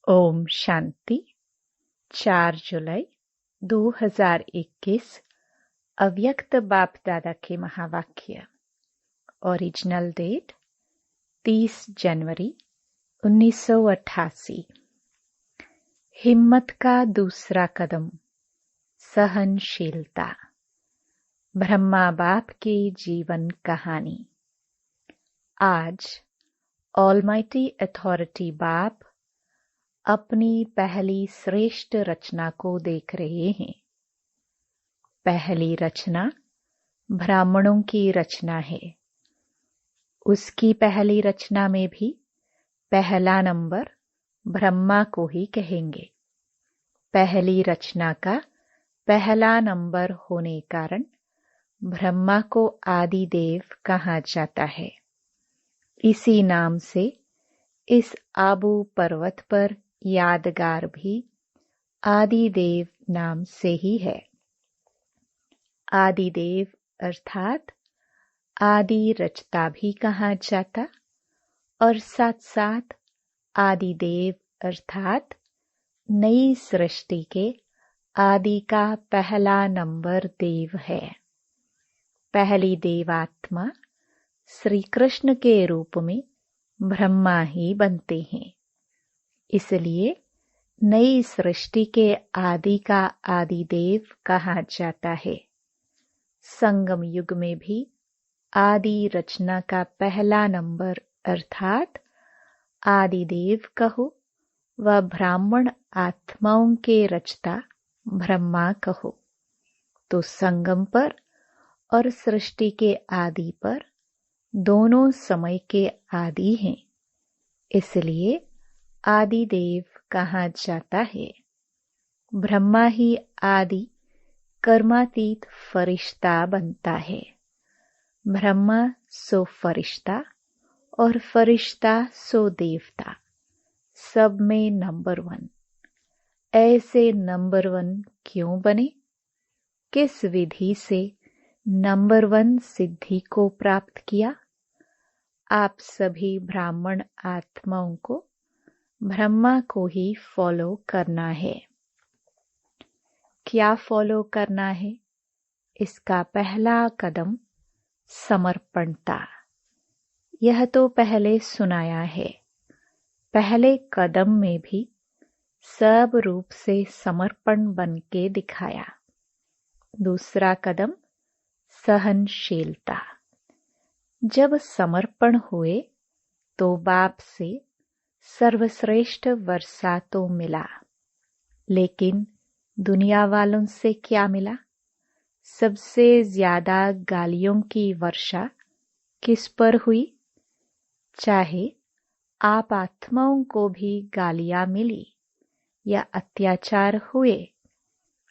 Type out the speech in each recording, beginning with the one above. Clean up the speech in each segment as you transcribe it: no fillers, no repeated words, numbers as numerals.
ओम शांति। 4 जुलाई 2021 अव्यक्त बाप दादा के महावाक्य। ओरिजिनल डेट 30 जनवरी 1988। हिम्मत का दूसरा कदम, सहनशीलता। ब्रह्मा बाप की जीवन कहानी। आज ऑलमाइटी अथॉरिटी बाप अपनी पहली श्रेष्ठ रचना को देख रहे हैं। पहली रचना ब्राह्मणों की रचना है। उसकी पहली रचना में भी पहला नंबर ब्रह्मा को ही कहेंगे। पहली रचना का पहला नंबर होने कारण ब्रह्मा को आदि देव कहा जाता है। इसी नाम से इस आबू पर्वत पर यादगार भी आदिदेव नाम से ही है। आदिदेव अर्थात आदि रचता भी कहा जाता और साथ साथ आदिदेव अर्थात नई सृष्टि के आदि का पहला नंबर देव है। पहली देवात्मा श्री कृष्ण के रूप में ब्रह्मा ही बनते हैं। इसलिए नई सृष्टि के आदि का आदिदेव कहा जाता है। संगम युग में भी आदि रचना का पहला नंबर अर्थात आदिदेव कहो व ब्राह्मण आत्माओं के रचता ब्रह्मा कहो, तो संगम पर और सृष्टि के आदि पर दोनों समय के आदि हैं। इसलिए आदिदेव कहा जाता है। ब्रह्मा ही आदि कर्मातीत फरिश्ता बनता है। ब्रह्मा सो फरिश्ता और फरिश्ता सो देवता, सब में नंबर 1। ऐसे नंबर 1 क्यों बने? किस विधि से नंबर 1 सिद्धि को प्राप्त किया? आप सभी ब्राह्मण आत्माओं को ब्रह्मा को ही फॉलो करना है। क्या फॉलो करना है? इसका पहला कदम समर्पणता। यह तो पहले सुनाया है। पहले कदम में भी सब रूप से समर्पण बन के दिखाया। दूसरा कदम सहनशीलता। जब समर्पण हुए तो बाप से सर्वश्रेष्ठ वर्षा तो मिला, लेकिन दुनिया वालों से क्या मिला? सबसे ज्यादा गालियों की वर्षा किस पर हुई? चाहे आप आत्माओं को भी गालियां मिली या अत्याचार हुए,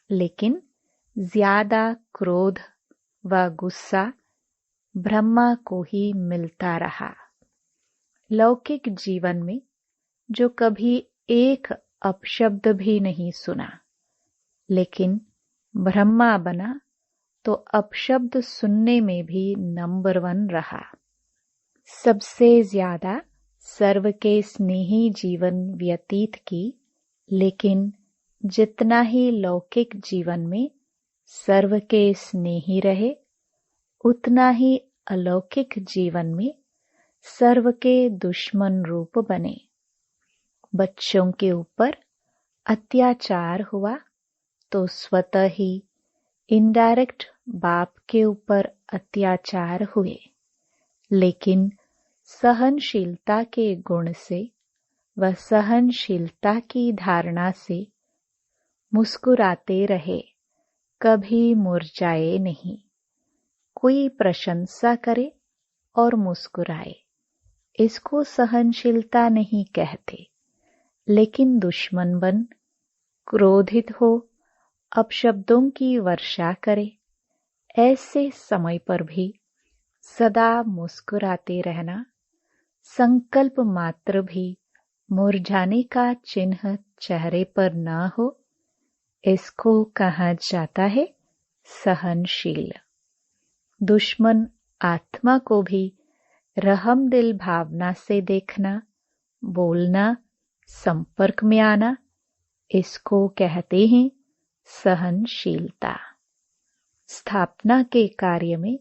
लेकिन ज्यादा क्रोध व गुस्सा ब्रह्मा को ही मिलता रहा। लौकिक जीवन में जो कभी एक अपशब्द भी नहीं सुना, लेकिन ब्रह्मा बना तो अपशब्द सुनने में भी नंबर 1 रहा। सबसे ज्यादा सर्व के स्नेही जीवन व्यतीत की, लेकिन जितना ही लौकिक जीवन में सर्व के स्नेही रहे, उतना ही अलौकिक जीवन में सर्व के दुश्मन रूप बने। बच्चों के ऊपर अत्याचार हुआ तो स्वतः ही इनडायरेक्ट बाप के ऊपर अत्याचार हुए, लेकिन सहनशीलता के गुण से व सहनशीलता की धारणा से मुस्कुराते रहे, कभी मुरझाए नहीं। कोई प्रशंसा करे और मुस्कुराए, इसको सहनशीलता नहीं कहते। लेकिन दुश्मन बन क्रोधित हो अपशब्दों की वर्षा करे, ऐसे समय पर भी सदा मुस्कुराते रहना, संकल्प मात्र भी मुरझाने का चिन्ह चेहरे पर न हो, इसको कहा जाता है सहनशील। दुश्मन आत्मा को भी रहमदिल भावना से देखना, बोलना संपर्क में आना, इसको कहते हैं सहनशीलता। स्थापना के कार्य में,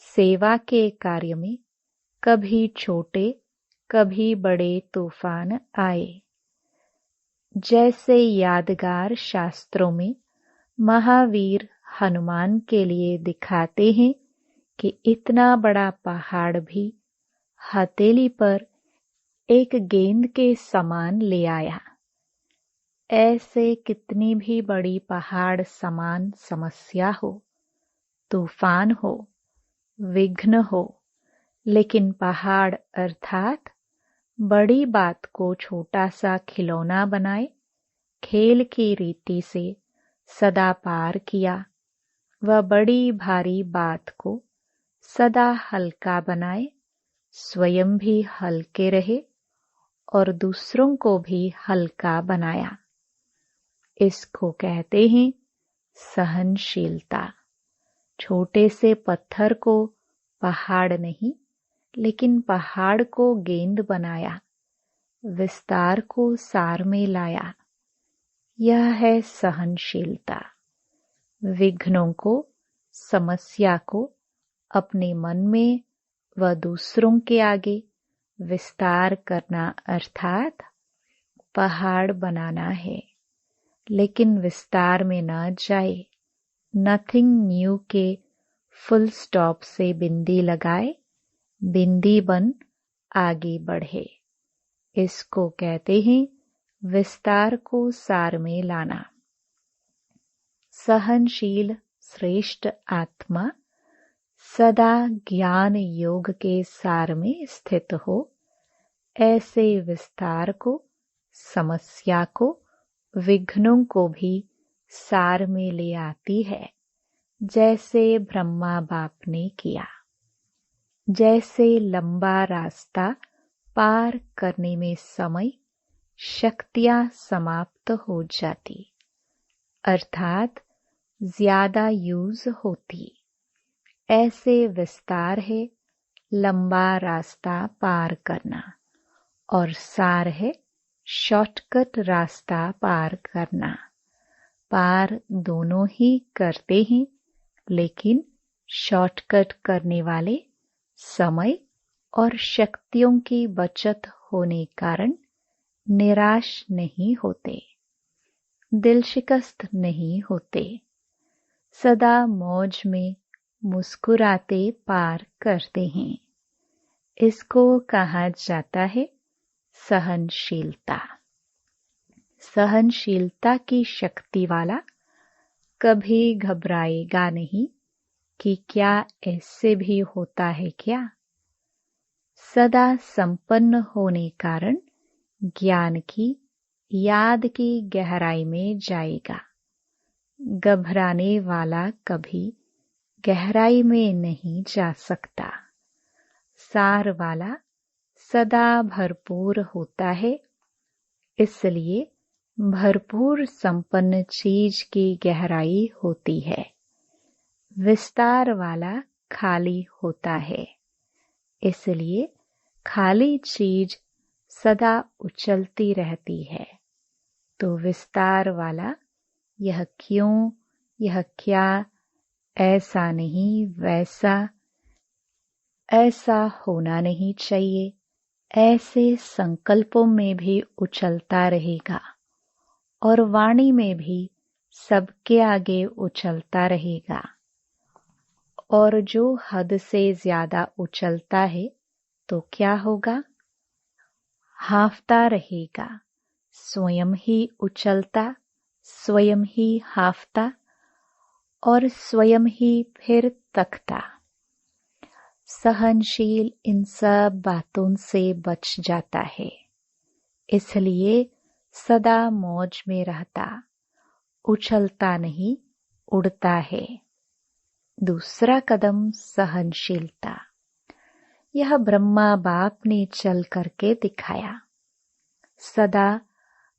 सेवा के कार्य में कभी छोटे कभी बड़े तूफान आए। जैसे यादगार शास्त्रों में महावीर हनुमान के लिए दिखाते हैं कि इतना बड़ा पहाड़ भी हथेली पर एक गेंद के समान ले आया। ऐसे कितनी भी बड़ी पहाड़ समान समस्या हो, तूफान हो, विघ्न हो, लेकिन पहाड़ अर्थात बड़ी बात को छोटा सा खिलौना बनाए, खेल की रीति से सदा पार किया, वह बड़ी भारी बात को सदा हल्का बनाए, स्वयं भी हल्के रहे और दूसरों को भी हल्का बनाया। इसको कहते हैं सहनशीलता। छोटे से पत्थर को पहाड़ नहीं, लेकिन पहाड़ को गेंद बनाया, विस्तार को सार में लाया। यह है सहनशीलता। विघ्नों को, समस्या को अपने मन में व दूसरों के आगे विस्तार करना अर्थात पहाड़ बनाना है, लेकिन विस्तार में न जाए। नथिंग न्यू के फुल स्टॉप से बिंदी लगाए, बिंदी बन आगे बढ़े। इसको कहते हैं विस्तार को सार में लाना। सहनशील श्रेष्ठ आत्मा सदा ज्ञान योग के सार में स्थित हो, ऐसे विस्तार को, समस्या को, विघ्नों को भी सार में ले आती है, जैसे ब्रह्मा बाप ने किया। जैसे लंबा रास्ता पार करने में समय, शक्तियां समाप्त हो जाती, अर्थात ज्यादा यूज होती, ऐसे विस्तार है लंबा रास्ता पार करना, और सार है शॉर्टकट रास्ता पार करना। पार दोनों ही करते हैं, लेकिन शॉर्टकट करने वाले समय और शक्तियों की बचत होने कारण निराश नहीं होते, दिल शिकस्त नहीं होते, सदा मौज में मुस्कुराते पार करते हैं। इसको कहा जाता है सहनशीलता। सहनशीलता की शक्ति वाला कभी घबराएगा नहीं कि क्या ऐसे भी होता है क्या। सदा संपन्न होने कारण ज्ञान की, याद की गहराई में जाएगा। घबराने वाला कभी गहराई में नहीं जा सकता। सार वाला सदा भरपूर होता है, इसलिए भरपूर संपन्न चीज की गहराई होती है। विस्तार वाला खाली होता है, इसलिए खाली चीज सदा उछलती रहती है। तो विस्तार वाला यह क्यों, यह क्या, ऐसा नहीं, वैसा, ऐसा होना नहीं चाहिए, ऐसे संकल्पों में भी उछलता रहेगा और वाणी में भी सबके आगे उछलता रहेगा। और जो हद से ज्यादा उछलता है तो क्या होगा? हांफता रहेगा, स्वयं ही उछलता, स्वयं ही हांफता और स्वयं ही फिर तकता। सहनशील इन सब बातों से बच जाता है, इसलिए सदा मौज में रहता, उछलता नहीं, उड़ता है। दूसरा कदम सहनशीलता। यह ब्रह्मा बाप ने चल करके दिखाया। सदा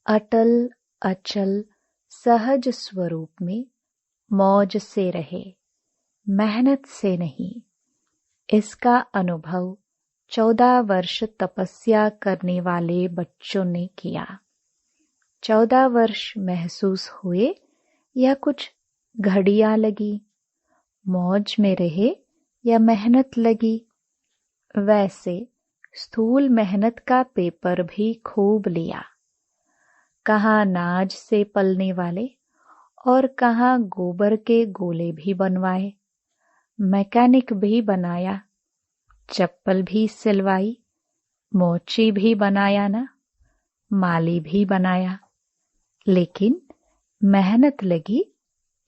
अटल अचल सहज स्वरूप में मौज से रहे, मेहनत से नहीं। इसका अनुभव 14 वर्ष तपस्या करने वाले बच्चों ने किया। 14 वर्ष महसूस हुए या कुछ घड़ियां लगी, मौज में रहे या मेहनत लगी। वैसे स्थूल मेहनत का पेपर भी खूब लिया। कहाँ नाज से पलने वाले और कहाँ गोबर के गोले भी बनवाए। मैकेनिक भी बनाया, चप्पल भी सिलवाई, मोची भी बनाया ना, माली भी बनाया। लेकिन मेहनत लगी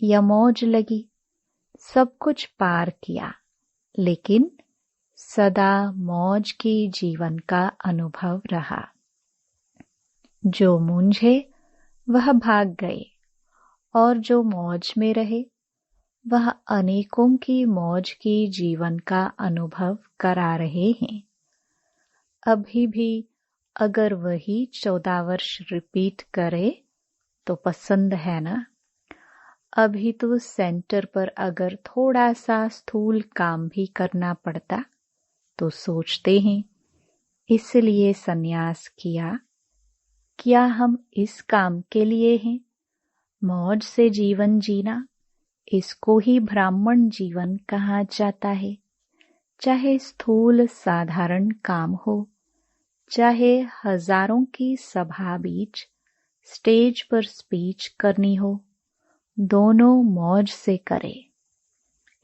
या मौज लगी, सब कुछ पार किया, लेकिन सदा मौज की जीवन का अनुभव रहा। जो मूंझे वह भाग गए और जो मौज में रहे वह अनेकों की मौज की जीवन का अनुभव करा रहे हैं। अभी भी अगर वही 14 वर्ष रिपीट करे तो पसंद है ना। अभी तो सेंटर पर अगर थोड़ा सा स्थूल काम भी करना पड़ता तो सोचते हैं इसलिए संन्यास किया। क्या हम इस काम के लिए हैं? मौज से जीवन जीना, इसको ही ब्राह्मण जीवन कहा जाता है। चाहे स्थूल साधारण काम हो, चाहे हजारों की सभा बीच स्टेज पर स्पीच करनी हो, दोनों मौज से करे।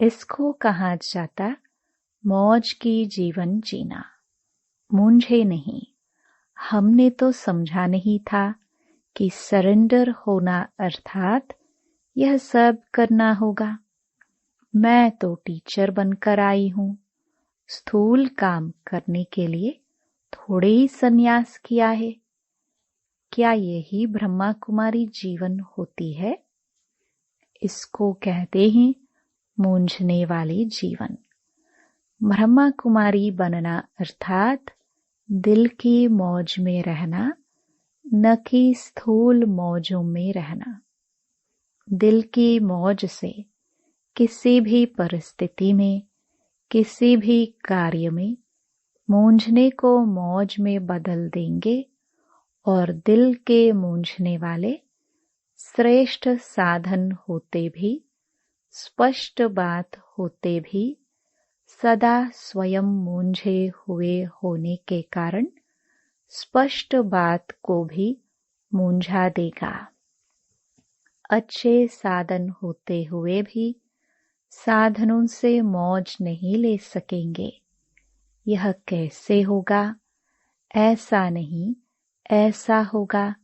इसको कहा जाता मौज की जीवन जीना। मूंझे नहीं। हमने तो समझा नहीं था कि सरेंडर होना अर्थात यह सब करना होगा। मैं तो टीचर बनकर आई हूँ। स्थूल काम करने के लिए थोड़े ही संन्यास किया है। क्या यही ब्रह्मा कुमारी जीवन होती है? इसको कहते हैं मूंझने वाले जीवन। ब्रह्मा कुमारी बनना अर्थात दिल की मौज में रहना, न कि स्थूल मौजों में रहना। दिल की मौज से किसी भी परिस्थिति में, किसी भी कार्य में मूंझने को मौज में बदल देंगे और दिल के मूंझने वाले श्रेष्ठ साधन होते भी, स्पष्ट बात होते भी, सदा स्वयं मूंझे हुए होने के कारण स्पष्ट बात को भी मूंझा देगा। अच्छे साधन होते हुए भी साधनों से मौज नहीं ले सकेंगे। यह कैसे होगा? ऐसा नहीं, ऐसा होगा।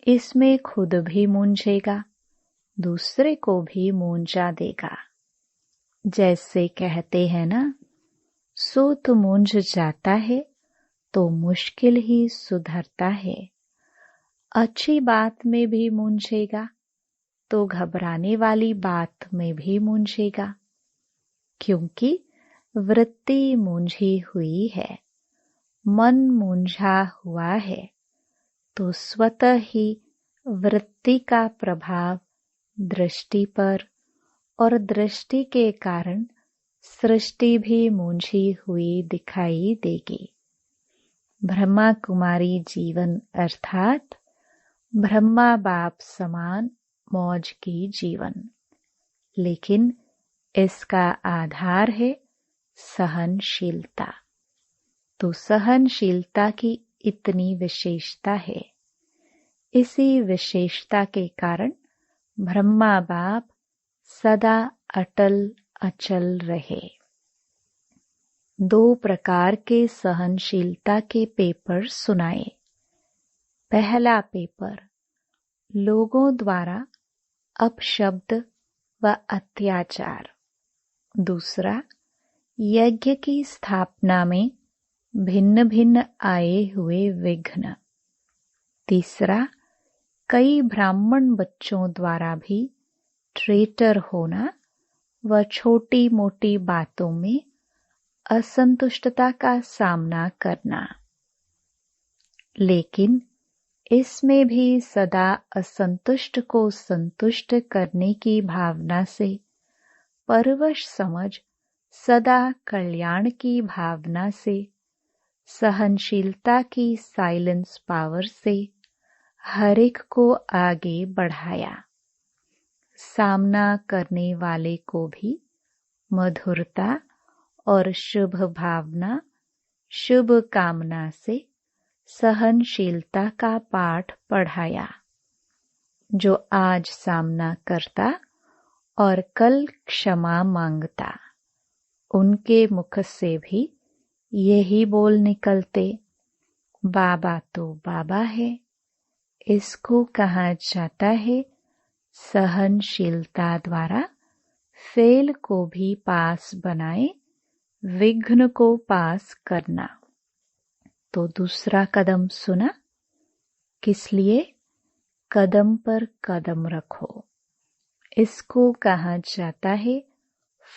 इसमें खुद भी मूंझेगा, दूसरे को भी मूंझा देगा। जैसे कहते हैं ना, सूत मूंझ जाता है तो मुश्किल ही सुधरता है। अच्छी बात में भी मूंझेगा तो घबराने वाली बात में भी मूंझेगा, क्योंकि वृत्ति मूंझी हुई है, मन मूंझा हुआ है, तो स्वतः ही वृत्ति का प्रभाव दृष्टि पर और दृष्टि के कारण सृष्टि भी मूंझी हुई दिखाई देगी। ब्रह्मा कुमारी जीवन अर्थात ब्रह्मा बाप समान मौज की जीवन, लेकिन इसका आधार है सहनशीलता। तो सहनशीलता की इतनी विशेषता है। इसी विशेषता के कारण ब्रह्मा बाप सदा अटल अचल रहे। 2 प्रकार के सहनशीलता के पेपर सुनाए। पहला पेपर लोगों द्वारा अपशब्द व अत्याचार। दूसरा यज्ञ की स्थापना में भिन्न भिन्न आए हुए विघ्न। तीसरा कई ब्राह्मण बच्चों द्वारा भी ट्रेटर होना व छोटी मोटी बातों में असंतुष्टता का सामना करना। लेकिन इसमें भी सदा असंतुष्ट को संतुष्ट करने की भावना से, परवश समझ सदा कल्याण की भावना से सहनशीलता की साइलेंस पावर से हर एक को आगे बढ़ाया। सामना करने वाले को भी मधुरता और शुभ भावना, शुभ कामना से सहनशीलता का पाठ पढ़ाया। जो आज सामना करता और कल क्षमा मांगता, उनके मुख से भी यही बोल निकलते, बाबा तो बाबा है। इसको कहा जाता है सहनशीलता द्वारा फेल को भी पास बनाए, विघ्न को पास करना। तो दूसरा कदम सुना, किस लिए? कदम पर कदम रखो। इसको कहा जाता है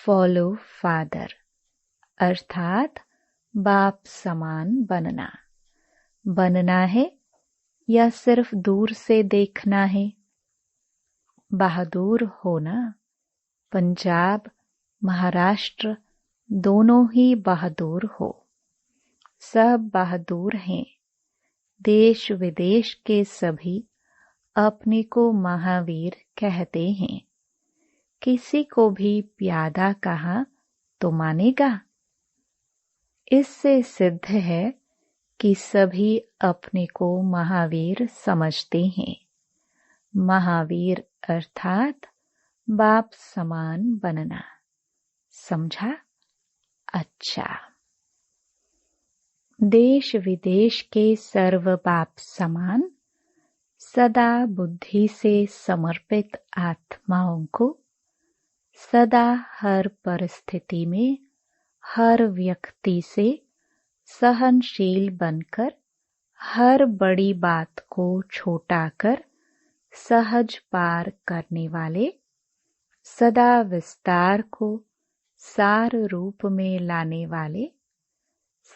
फॉलो फादर, अर्थात बाप समान बनना। बनना है या सिर्फ दूर से देखना है? बहादुर होना। पंजाब, महाराष्ट्र दोनों ही बहादुर हो। सब बहादुर हैं। देश विदेश के सभी अपने को महावीर कहते हैं। किसी को भी प्यादा कहा तो मानेगा? इससे सिद्ध है कि सभी अपने को महावीर समझते हैं। महावीर अर्थात बाप समान बनना। समझा? अच्छा। देश विदेश के सर्व बाप समान सदा बुद्धि से समर्पित आत्माओं को सदा हर परिस्थिति में हर व्यक्ति से सहनशील बनकर हर बड़ी बात को छोटा कर सहज पार करने वाले, सदा विस्तार को सार रूप में लाने वाले,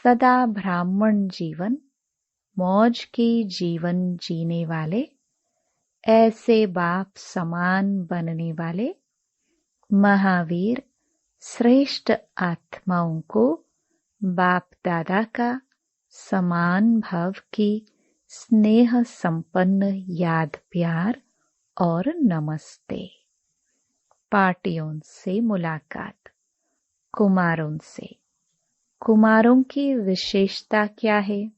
सदा ब्राह्मण जीवन मौज की जीवन जीने वाले, ऐसे बाप समान बनने वाले महावीर श्रेष्ठ आत्माओं को बाप दादा का समान भाव की स्नेह संपन्न याद प्यार और नमस्ते। पार्टियों से मुलाकात। कुमारों से। कुमारों की विशेषता क्या है?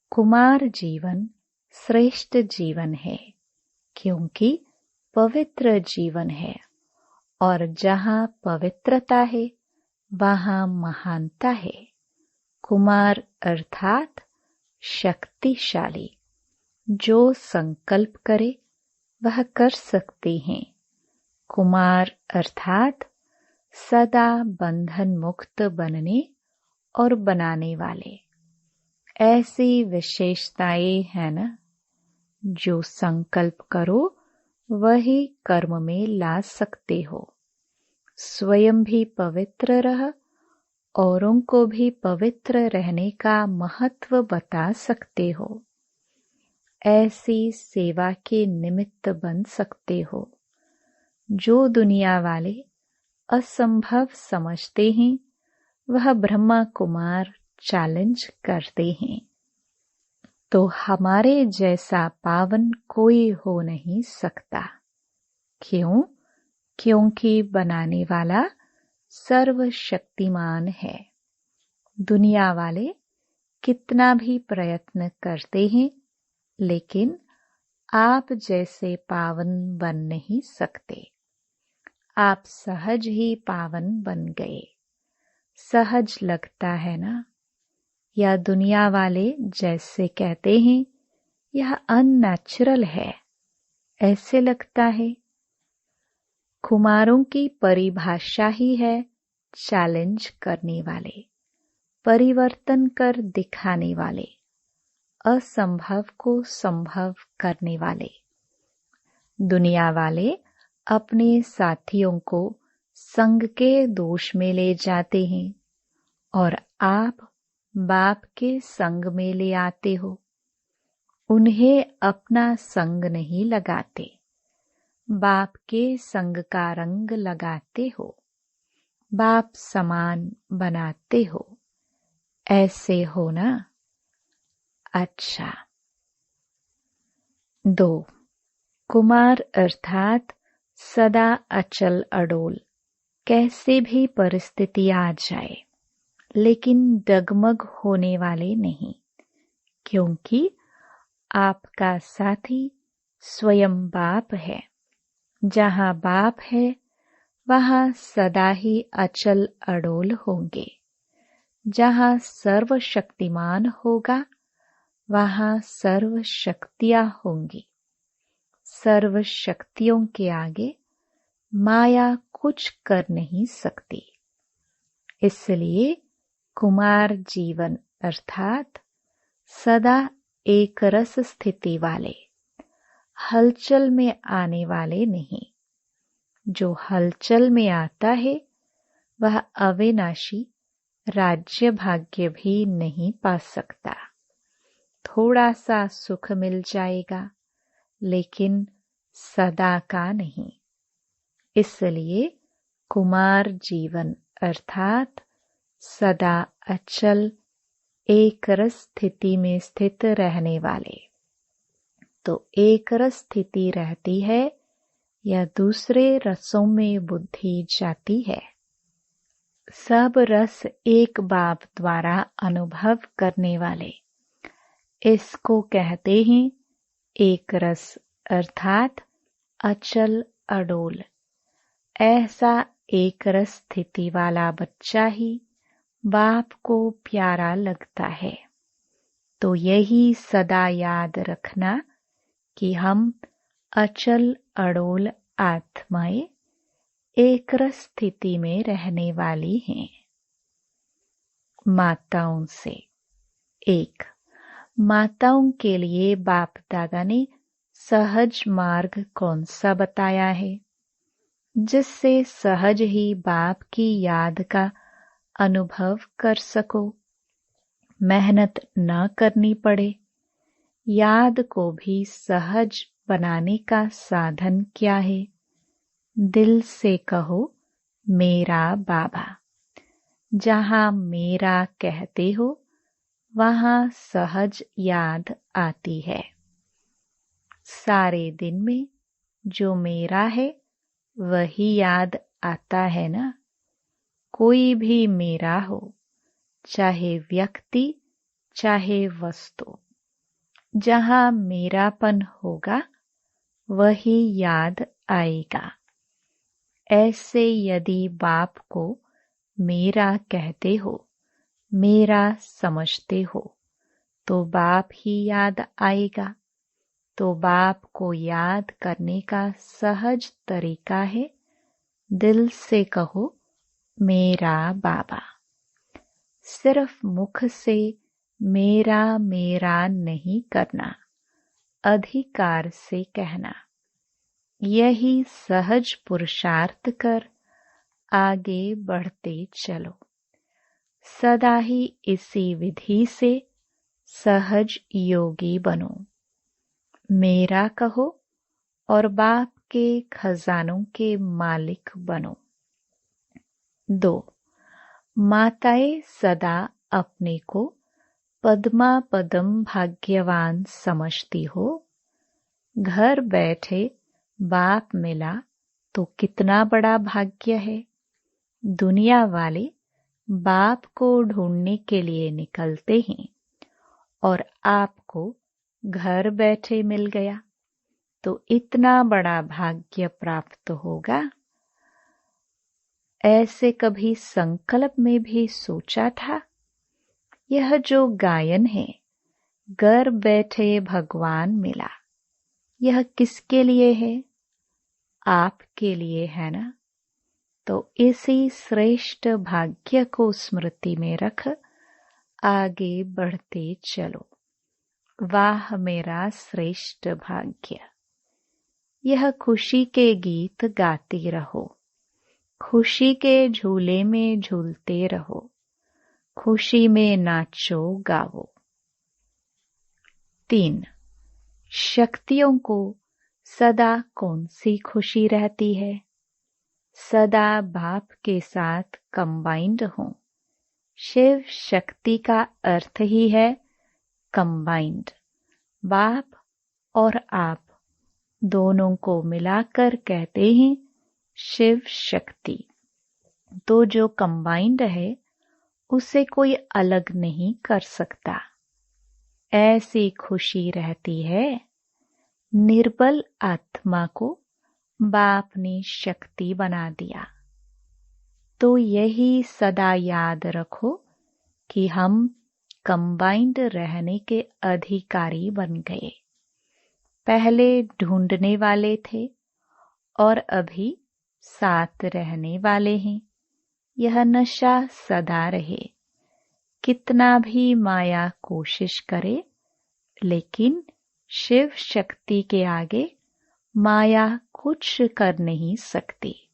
कुमार जीवन श्रेष्ठ जीवन है, क्योंकि पवित्र जीवन है, और जहाँ पवित्रता है वहाँ महानता है। कुमार अर्थात शक्तिशाली। जो संकल्प करे वह कर सकते हैं। कुमार अर्थात सदा बंधन मुक्त बनने और बनाने वाले। ऐसी विशेषताएं हैं न, जो संकल्प करो वही कर्म में ला सकते हो। स्वयं भी पवित्र रह, औरों को भी पवित्र रहने का महत्व बता सकते हो। ऐसी सेवा के निमित्त बन सकते हो। जो दुनिया वाले असंभव समझते हैं, वह ब्रह्मा कुमार चैलेंज करते हैं। तो हमारे जैसा पावन कोई हो नहीं सकता। क्यों? क्योंकि बनाने वाला सर्वशक्तिमान है। दुनिया वाले कितना भी प्रयत्न करते हैं, लेकिन आप जैसे पावन बन नहीं सकते। आप सहज ही पावन बन गए। सहज लगता है ना? या दुनिया वाले जैसे कहते हैं यह अननेचुरल है, ऐसे लगता है। कुमारों की परिभाषा ही है चैलेंज करने वाले, परिवर्तन कर दिखाने वाले, असंभव को संभव करने वाले। दुनिया वाले अपने साथियों को संग के दोष में ले जाते हैं, और आप बाप के संग में ले आते हो। उन्हें अपना संग नहीं लगाते, बाप के संग का रंग लगाते हो। बाप समान बनाते हो। ऐसे हो ना? अच्छा। 2. कुमार अर्थात सदा अचल अडोल। कैसे भी परिस्थिति आ जाए लेकिन डगमग होने वाले नहीं, क्योंकि आपका साथी स्वयं बाप है। जहाँ बाप है वहाँ सदा ही अचल अडोल होंगे। जहाँ सर्वशक्तिमान होगा वहाँ सर्व शक्तियाँ होंगी। सर्व शक्तियों के आगे माया कुछ कर नहीं सकती। इसलिए कुमार जीवन अर्थात सदा एक रस स्थिति वाले, हलचल में आने वाले नहीं। जो हलचल में आता है वह अविनाशी राज्य भाग्य भी नहीं पा सकता। थोड़ा सा सुख मिल जाएगा लेकिन सदा का नहीं। इसलिए कुमार जीवन अर्थात सदा अचल एक रस स्थिति में स्थित रहने वाले। तो एक रस स्थिति रहती है या दूसरे रसों में बुद्धि जाती है। सब रस एक बाप द्वारा अनुभव करने वाले, इसको कहते हैं एक रस अर्थात अचल अडोल। ऐसा एक रस स्थिति वाला बच्चा ही बाप को प्यारा लगता है। तो यही सदा याद रखना कि हम अचल अडोल आत्माएं एक रस स्थिति में रहने वाली हैं। माताओं से 1. माताओं के लिए बाप दादा ने सहज मार्ग कौन सा बताया है, जिससे सहज ही बाप की याद का अनुभव कर सको, मेहनत न करनी पड़े। याद को भी सहज बनाने का साधन क्या है? दिल से कहो मेरा बाबा। जहाँ मेरा कहते हो वहाँ सहज याद आती है। सारे दिन में जो मेरा है वही याद आता है ना। कोई भी मेरा हो, चाहे व्यक्ति चाहे वस्तु, जहाँ मेरापन होगा वही याद आएगा। ऐसे यदि बाप को मेरा कहते हो, मेरा समझते हो, तो बाप ही याद आएगा। तो बाप को याद करने का सहज तरीका है, दिल से कहो मेरा बाबा। सिर्फ मुख से मेरा मेरा नहीं करना, अधिकार से कहना। यही सहज पुरुषार्थ कर आगे बढ़ते चलो। सदा ही इसी विधि से सहज योगी बनो। मेरा कहो और बाप के खजानों के मालिक बनो। 2. माताएं सदा अपने को पद्मा पदम भाग्यवान समझती हो। घर बैठे बाप मिला तो कितना बड़ा भाग्य है। दुनिया वाले बाप को ढूंढने के लिए निकलते हैं और आपको घर बैठे मिल गया तो इतना बड़ा भाग्य प्राप्त होगा। ऐसे कभी संकल्प में भी सोचा था? यह जो गायन है, घर बैठे भगवान मिला, यह किसके लिए है? आपके लिए है ना। तो इसी श्रेष्ठ भाग्य को स्मृति में रख आगे बढ़ते चलो। वाह मेरा श्रेष्ठ भाग्य। यह खुशी के गीत गाते रहो, खुशी के झूले में झूलते रहो, खुशी में नाचो गाओ। 3. शक्तियों को सदा कौन सी खुशी रहती है? सदा बाप के साथ कंबाइंड हों, शिव शक्ति का अर्थ ही है कंबाइंड। बाप और आप दोनों को मिलाकर कहते हैं शिव शक्ति। तो जो कंबाइंड है उसे कोई अलग नहीं कर सकता। ऐसी खुशी रहती है। निर्बल आत्मा को बाप ने शक्ति बना दिया। तो यही सदा याद रखो कि हम कंबाइंड रहने के अधिकारी बन गए। पहले ढूंढने वाले थे और अभी साथ रहने वाले हैं। यह नशा सदा रहे। कितना भी माया कोशिश करे, लेकिन शिव शक्ति के आगे माया कुछ कर नहीं सकती।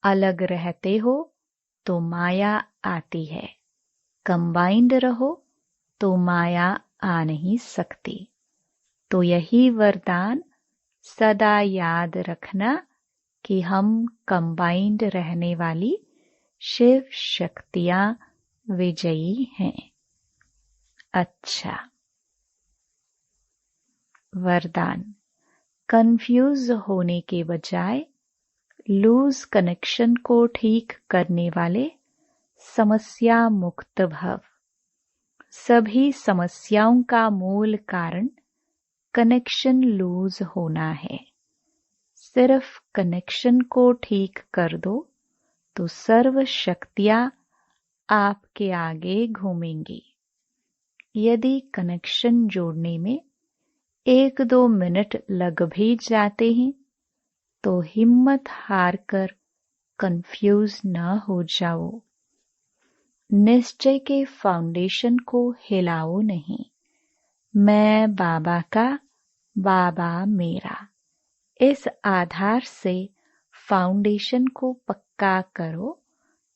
अलग रहते हो तो माया आती है, कंबाइंड रहो तो माया आ नहीं सकती। तो यही वरदान सदा याद रखना कि हम कंबाइंड रहने वाली शिव शक्तियां विजयी हैं। अच्छा, वरदान। कंफ्यूज होने के बजाय लूज कनेक्शन को ठीक करने वाले समस्या मुक्त भव। सभी समस्याओं का मूल कारण कनेक्शन लूज होना है। सिर्फ कनेक्शन को ठीक कर दो तो सर्व शक्तियां आपके आगे घूमेंगी। यदि कनेक्शन जोड़ने में 1-2 मिनट लग भी जाते हैं तो हिम्मत हार कर कंफ्यूज न हो जाओ। निश्चय के फाउंडेशन को हिलाओ नहीं। मैं बाबा का, बाबा मेरा। इस आधार से फाउंडेशन को पक्का करो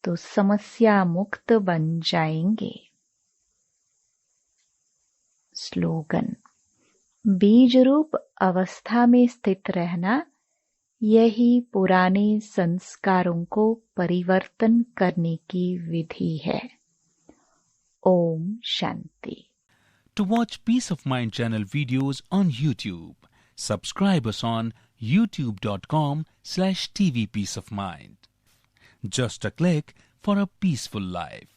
तो समस्या मुक्त बन जाएंगे। स्लोगन। बीज रूप अवस्था में स्थित रहना, यही पुराने संस्कारों को परिवर्तन करने की विधि है। Om Shanti. To watch Peace of Mind channel videos on YouTube, subscribe us on youtube.com/tvpeaceofmind. Just a click for a peaceful life.